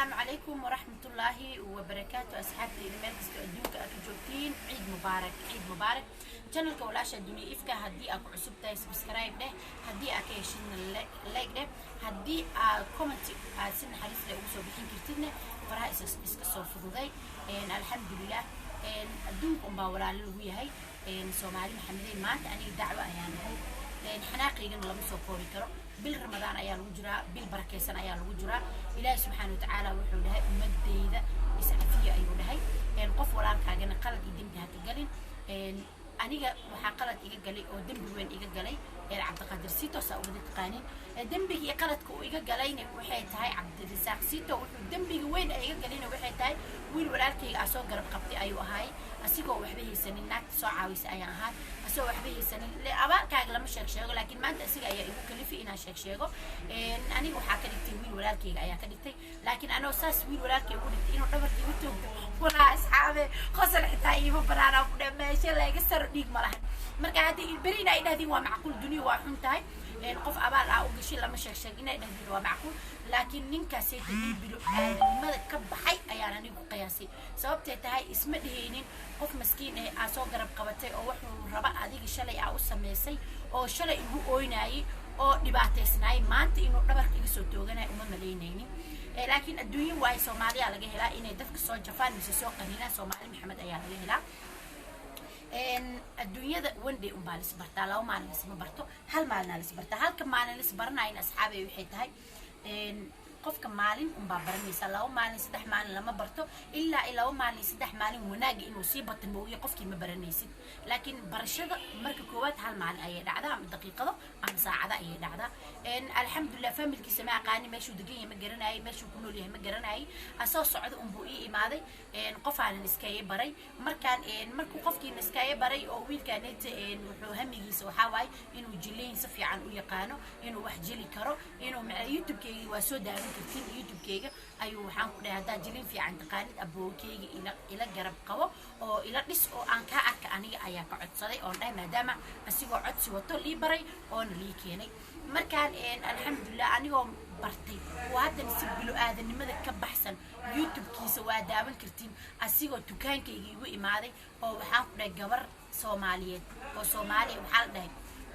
السلام عليكم ورحمة الله وبركاته أصحابي المركز أدوك أكجوتين عيد مبارك عيد مبارك channel كولاش الدنيا إفكا هدي أكو عصب تاي سبسكرايب ده هدي أكيشن لايك ده هدي كومنت سن حريص لأوسو بحين كرتنا فرها إسكسو فضوضي الحمد لله الدنيا باولا للوي هاي سومالي محمدين مات أنا دعوة يعني هاي حناقي لما سو كوري كرو بالرمضان أيام الوجرة بالبركة أيام الوجرة إلهي سبحانه وتعالى وحولها مديدة إسعافية أيولها القف ولا كأجن قلت يدمتها هتجلين أنيجا وحقلت إيجالي أو دم بوين إيجالي عبد القادر سيتو سأولد قانين دم بيجي قلت كو إيجالين وحيت هاي عبد الرزاق سيتو دم بيجي وين إيجالين وحيت هاي وين ولا كي أسوق قرب قبتي أيوة هاي أسيقو وحبيه سنين ناك ساعة ويس أيام هاي أسوق وحبيه سنين لأبا كأجل مش شيء لكن ما أنت أسيق أيه يكلفي إنا شيء أنا وحكيت وين ولا كي أيه كدتي لكن أنا أساس وين ولا كي قلت إنه دبر يوتيوب ولا أصحابي خسر حتى يبغى برانا وده ماشي لا يكسر ديك ملاه مركا هذه برينا إن هذه ومعقول الدنيا وحنتاي القف أبال أو قشيل لما شيء إن هذه ومعقول لكن نينك سيد بيلو ما كبحي أيانا نيجو قياسي سبب تهاي اسم دهينين قف مسكين أسوق قرب قبتي أو وحنا ربع هذه الشلة أو سميسي أو الشلة يبغوا أويناي أو نباتسناي ما أنت إنه ربع يسوي توجنا أمم ملينيني لكن الدنيا واي سومالي على جهلا إن دفك صوت جفان مسيسوق قنينا سومالي محمد أيانا جهلا إن الدنيا ذا وندي بالس برتا لو ما نلس برتو هل ما نلس برتا هل كم ما نلس برنا إن أصحابي وحيتهاي إن قف كمالين برني سلام ما نلس ده ما لما برتو إلا ما نلس ده ما وناجي إنه صيبة الموية قف كي ما برنيسد لكن برشة مرك كوات هل ما أي دعدا من دقيقة عن ساعة أي دعدا إن الحمد لله فهم الكسماء قاني ماشوا دقيقة مجرنا أي ماشوا كله ليه مجرنا أي أساس صعد بوئي ماذا إن قف على النسكاي بري مركان إن مركو قف كي النسكاي بري أو ويل كانت إن وحهم يسوي حواي إنه جلين صفي عن ويقانو إنه واحد جلي كرو إنه مع يوتيوب كي وسودا كتير يوتيوب كي أيوه حنقول هذا جلين في عند قانة أبو كي إلى جرب قوة أو إلى نس أو أنك أني أياك عد صدي أو ده ما دام أسيقو عد سوتو لي بري أو لي كيني مركان إن الحمد لله أنا يوم برتي وهذا نسيب له هذا نمذا كبحسن يوتيوب كيس وادابن كرتين أسيقو تكان كي يجوا إمادي أو حنقول جبر سوماليات أو سومالي وحال ده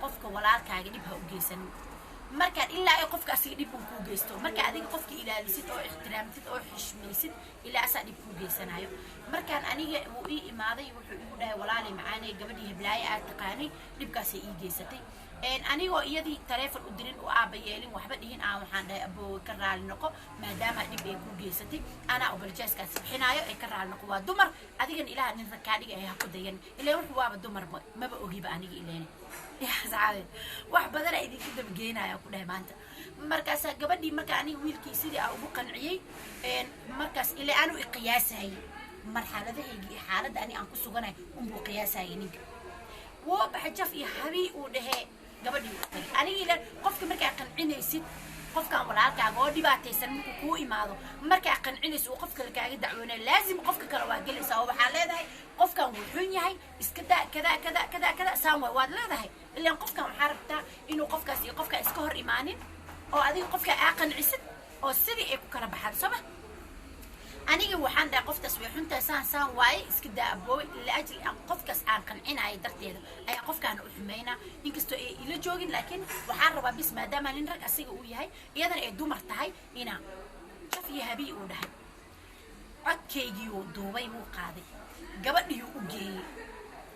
قفك ولا كاجي بها وجيسن مركان إلا أي قفك أسيق يبون كوجيستو مركان هذيك قفك إلى لسيت أو احترامتت أو حشميست إلى أسد كوجيسن هايو مركان أني وإي إمادي وده ولا لي معاني قبل يبلاي أتقاني نبقى سيجيستي إن أنا وإيدي تلفون أدرين وأبيالي وحبدين وحنا أبو كرال نقو ما دام نبي كوجيستي أنا أبو الجاس كسبحنايو كرال نقو ودمر أديكن إلى أن نذكرني أيها كدين إلى يوم هو بدمر ما بأجيب أني إليني يا زعل واحد بدل إيدي كده بجينا يا كده ما أنت مركز قبل مركاني ويلكي سيدي أو بقنعي إن مركز إلى أنا قياس هاي مرحلة ذي حالة أني أنقص جنا قياس هاي نيجا وبحجف يحبي وده قبل أنا إلى قف مركا قنعنيسد قف كان ولا كعجود دبعتي سلمك كوي ماذا مركا قنعنيس وقف كل دعونا لازم قف كرواجل يسوي حالة ذا قف كان والحين هاي إسكدا كذا سامو واد لا ذا اللي قف كان حاربته إنه قف كإسكهر إيمانين أو هذه قف كأقنعسد أو سري إيكو كرب حد سبه أنا وحنا دا قف تسويح أنت سان واي إسكدا أبوي لأجل أن قف كاس عن قنعنا أي درتي أي قف كانوا حمينا إنكستو إلى جوجين لكن وحارب بس ما دام ننرك أسيق وياي يدنا إدو مرتاحي هنا شوف يهبي وده أكيد ودوبي مو قاضي قبل يوجي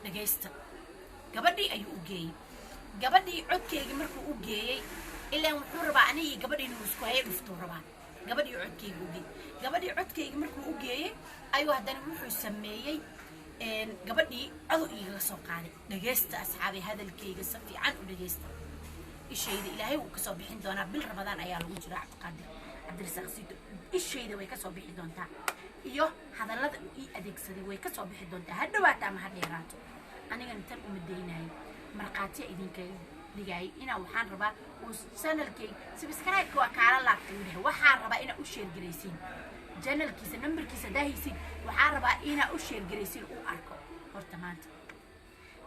نجست قبل يوجي قبل عكي مركو وجي إلا محور بعني قبل ينوسكوه مفتور بعني قبل يعدكي وجي قبل يعدكي مركو وجي أيوة هذا نروح يسميه إن قبل عضو يقصو قاعد نجست أصحابي هذا الكي قصة في عن ونجست الشيء ده إلهي وكسب بحين دونا بالرمضان أيام وجرا عبد الرزاق سيدو الشيء ده ويكسب بحين دون تا إيوه هذا اللذ أديك سدي ويكسب بحين دون تا هذا وقت ما هذا يراتو أنا قلت لكم الديناي مرقاتي إذن كي لجاي إنا وحان ربا وسنة الكي سبسكرايب كوا كعلى لاكتوده وحان ربا إنا أشير جريسين جنال كيس نمبر كيس داهيسين وحان ربا إنا أشير جريسين وأركو هرتمانت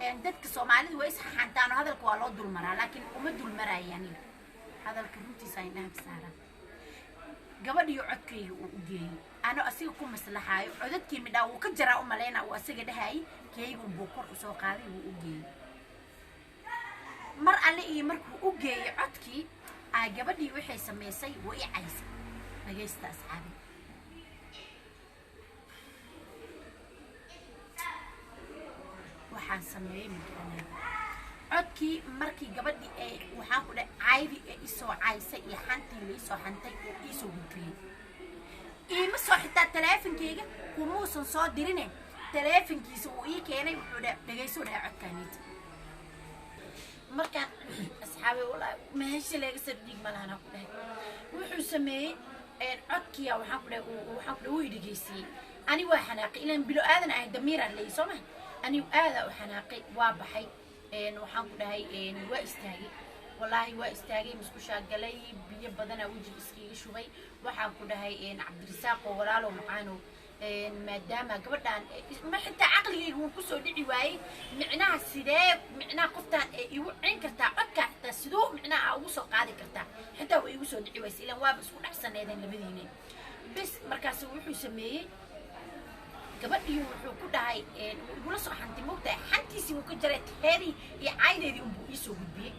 إن دتك سومالي ويس حنتانو هذا الكوالو دول مرة لكن أم دول مرة يعني هذا الكرنتي ساينها بسارة gabadhiyo codkayga uu u geeyey ano asiga ku maslaxaayo codadkii midhaa wuu ka jaraa u maleyna uu asiga dhahay kayga unbuu kor usoo qaaday wuu u geeyey mar alle iyo markuu u geeyey codkii gabadhii waxay samaysay way i caysay dhagaysta asxaabi waxaan sameeyey midana codkii markii gabadhii ay waxaan ku dhahay caydii ay isoo caysay iyo xantii laisoo xantay oo iisoo gudbiyey iima soo xitaa taleefonkeyga kumuusan soo dirine taleefonkiisa uu ii keenay wuxuu dhagayso dhahay codkaaniita markaan asxaabi wallaahi meesha laga soo dhiig malahan ku dhahay wuxuu sameeyey codkiya waxaan ku dhahay wuu i dhageysiyey ani waa xanaaqay ilaan bilo aadan ahay damiiraan leeyi soo maha anigu aadaa u xanaaqay waa baxay waxaan ku dhahay waa istaagay wallaahi waa istaagay musqushaa galay biyo badanaa wejiga iskiiga shubay waxaan ku dhahay cabdirisaaq oo walaalow macaanow maadaama gabadhaan ma xitaa caqligayga wuu kusoo dhici waayey micnaha sidee micnaha qoftaan ee igu cin kartaa codkaa xitaa siduu micnaha ugu soo qaadi kartaa xitaa waa igu soo dhici waysa ilaan waaba isku dhexsaneedeen labadiina bis markaas wuxuu sameeyey gabadhii wuxuu ku dhahay igula soo xantay moogtahay xantiisii wuu ka jaray teedii iyo caydeedii unbuu iisoo gudbiyey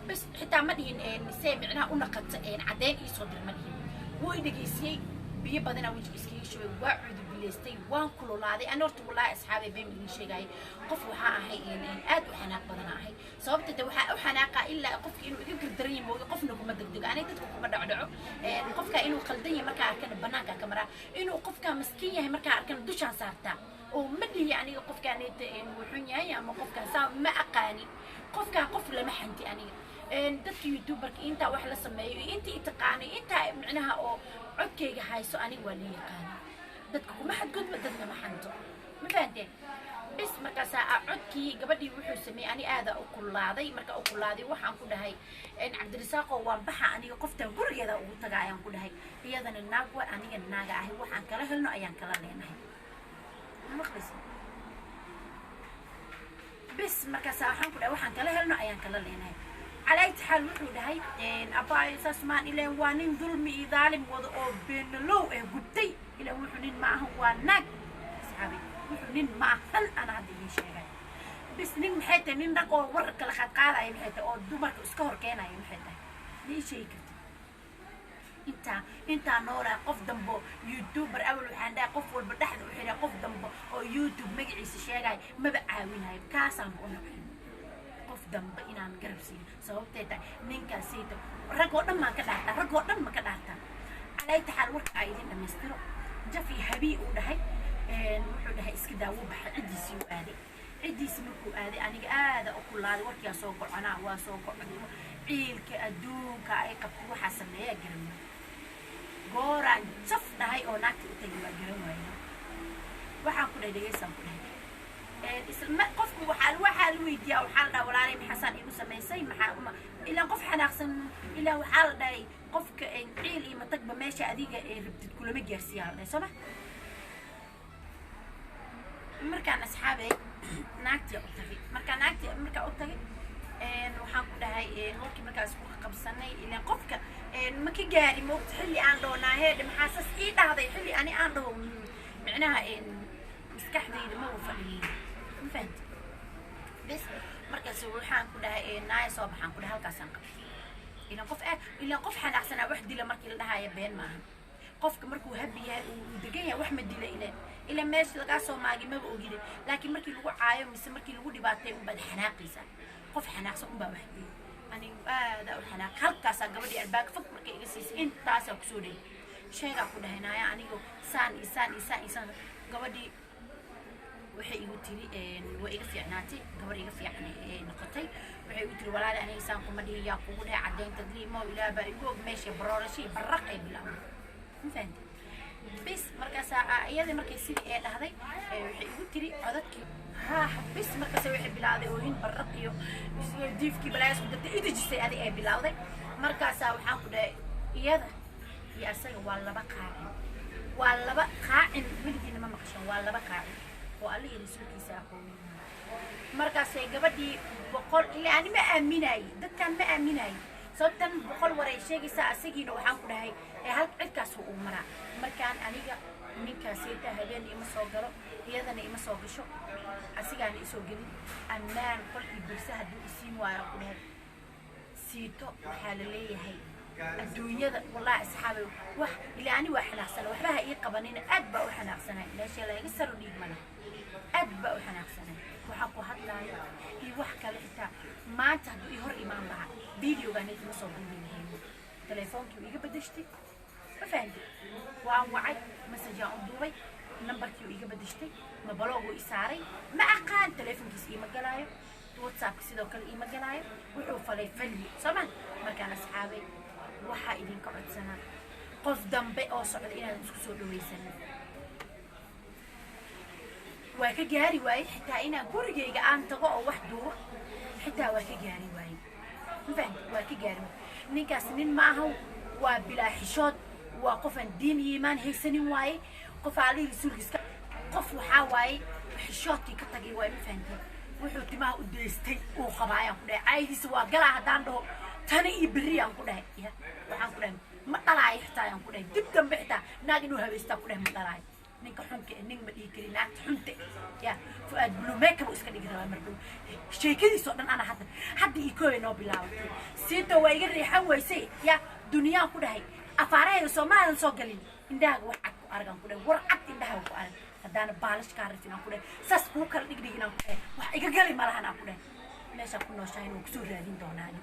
bas xitaa ma dhihin see micnaha u naqata caddeyn iisoo dir ma dhihin wuu i dhageysiyey biyo badanaa wejiga iskaga shubay waa cudubilaystay waan kululaaday ani horta wallaahi asxaabay been idin sheegayay qof waxaa ahay aad u xanaaq badana ahay sababta de waxaa u xanaaqa ilaa qofka inuu iga gardaran yahay mooga qofna kuma degdego anay dadka kuma dhacdhaco qofka inuu qaldan yahay markaa arkana banaanka ka maraa inuu qofka maskiin yahay markaa arkana dushaan saartaa oo ma dhihi aniga qofkaaneta wuxun yahay ama qofkaan saa ma aqaani qofkaa qof lama xanti aniga dadka youtuberka intaa wax la sameeyo inta i taqaanay intaa micnaha oo codkayga hayso aniga waa la yaqaana dadka kuma xadgudba dadna ma xanto ma fahanteen bis markaasaa codkii gabadhii wuxuu sameeyey ani aada u kulaaday marka u kulaaday waxaan ku dhahay cabdirisaaqoo waan baxa aniga qoftaan gurigeeda ugu taga ayaan ku dhahay iyadana naag waa aniga naaga ahay waxaan kala helno ayaan kala leenahay maqlis bis markaasaa waxaan ku dhahay waxaan kala helno ayaan kala leenahay على أي حال وحده هاي أباي أساس ما إلى وانين ظلمي ظالم وضع بينلو قدي إلى وحنين معه وناك صحابي وحنين معه هل أنا هذه شيء بس نين حتى نين رقوا ورك لخد قاعدة يم حتى أو دمر إسكور كنا يم حتى ليه شيء كده أنت نورا قف دمبو يوتيوبر أول وحنا قف والبدحد وحنا قف دمبو أو يوتيوب مجلس شيء جاي ما بعاون هاي كاسم بقولنا qof dambe inaan garab siin sababteeda ninka siito ragoo dhan ma ka dhaarta ragoo dhan ma ka dhaarta calay taxal warka ay idin dhameystiro jafi habi uu dhahay wuxuu dhahay iska daawo baxa cidiisi uu aaday cidiisi markuu aaday aniga aada u kulaaday warkiya soo go'ana waa soo go'an ciilka adduunka ay qabto waxa sameeyaa garan gooraan jaf dhahay oo naagta u tagay waa garan waayay waxaan ku dhahay dhageysan ku dhahay isla qofku waxaa la weydiiyaa waxaa la dhahaa walaalay maxasan igu samaysay maxaa ilaa qof xanaaqsan ilaa waxaa la dhahay qofka ciil iyo matagba meesha adiga rabtid kulama gaarsiiyaa la dhahay soo ma markaan asxaabay naagtii u tagay markaa u tagay waxaan ku dhahay warkii markaas ku qabsanay ilaa qofka ma ka gaari moogta xilli aan dhoonaa heedhe maxaa sas ii dhahday xilli ani aan dhaho micnaha maskaxdayda ma u fadhiyey فهمت بس مركز وحان كلها ناي صوب حان كلها هالكاسان قف إلا قف حان أحسن واحد إلا مركي لها يبين معها قف كمركو هبيها ودقيها وأحمد إلا إلا ماشي لقى صوب ماجي ما بقول كده لكن مركي لقوا عايم بس مركي لقوا دباتي وبعد حناقيسا قف حناق صوب بواحد أنا هذا الحناق هالكاسان قبل الباك فك مركي يجلس إنت تاسع كسوري شيء كلها هنا يعني سان قبل waxay igu tiri way iga fiicnaatay gabar iga fiican noqotay waxay igu tiri walaal aniga saan kuma dhiya kugu dhahay cadeynta diimo ilaa baa igu og meesha baroorashi baraq ay bilaawday ma fahanti bis markaas iyada markay sidii ay dhahday waxay igu tiri codadkii bis markaas waxay bilaawday oo in baraq iyo diifkii balaayas ku dadta idajisay adiga ay bilaawday markaas waxaan ku dhahay iyada iyo asaga waa laba qaacin weligiina ma maqashan waa laba qaacin وقالي رسولك ساقوني مركز جبدي بقول اللي أنا ما أميناي ده كان ما أميناي sababtan boqol waray sheegaysaa asagiina waxaan ku dhahay hal cidkaas uu maraa markaan aniga ninkaasi inta habeen ima soo galo iyadana ima soo gasho asigaana isoo gelin ammaan qol iyo birsa hadduu isiin waayo ku dhahay siito waxaa la leeyahay adduunyada wallahi asxaabay wax ilaa ani waa xanaaqsanaa waxba ha ii qabanina aad baa u xanaaqsanaa meesha laga saro dhiig mana aad baa u xanaaqsanaa waxaa ku hadlaaya iyo wax kale xitaa maanta hadduu ii hor imaan lahaa videogaan idima soo duubi lahayn telefoonkii iga bedeshtay ma fahanti waan wacay message aan u duubay nambarkii iga bedeshtay ma baloogu i saaray ma aqaan telefoonkiis iima galaayo whatsappka sidoo kale iima galaayo wuxuu falay falyi soomaan markaan asxaabay waxaa idinka codsanaa qof dambe oo socda inaan isku soo dhawaysanin waa ka gaari waaye xitaa inaan gurigayga aan tago oo wax duubo xitaa waa ka gaari waaye mafahanta waa ka gaari waaye ninkaas nin maaha waa bilaa xishood waa qofaan diin iyo iimaan haysanin waaye qof aalihii rasuulkiiska qof waxaa waaye xishoodkii ka tagay waaye mafahantay wuxuu timaha u daystay uu qabaayaan ku dhahay caaydiisa waa galaa haddaan dhaho tani iyo berri aan ku dhahay ya waxaan ku dhahay ma dhalaayo xitaa aan ku dhahay dib dambe xitaa naag inuu habaystaa ku dhahay ma dhalaayo ninka xunka nin ma dhihi karin naagta xunta ya fuaad bulumeekaba iska dhigi rabaa mar dhow sheekadiisoo dhan ana hadda ii kooya noo bilaabatay siita waa iga riixan waysay ya duniyaan ku dhahay afaarahayga soomaadan soo galin indhahaaga wax cad ku aragaan ku dhahay war cad indhahaaga ku arag haddaana baalashkaa rafin aan ku dhahay saas kuu kala dhigdhigin aan ku dhahay wax iga gali malahan aan ku dhahay meeshaan ku nooshahay inuu kusoo raadin doonaan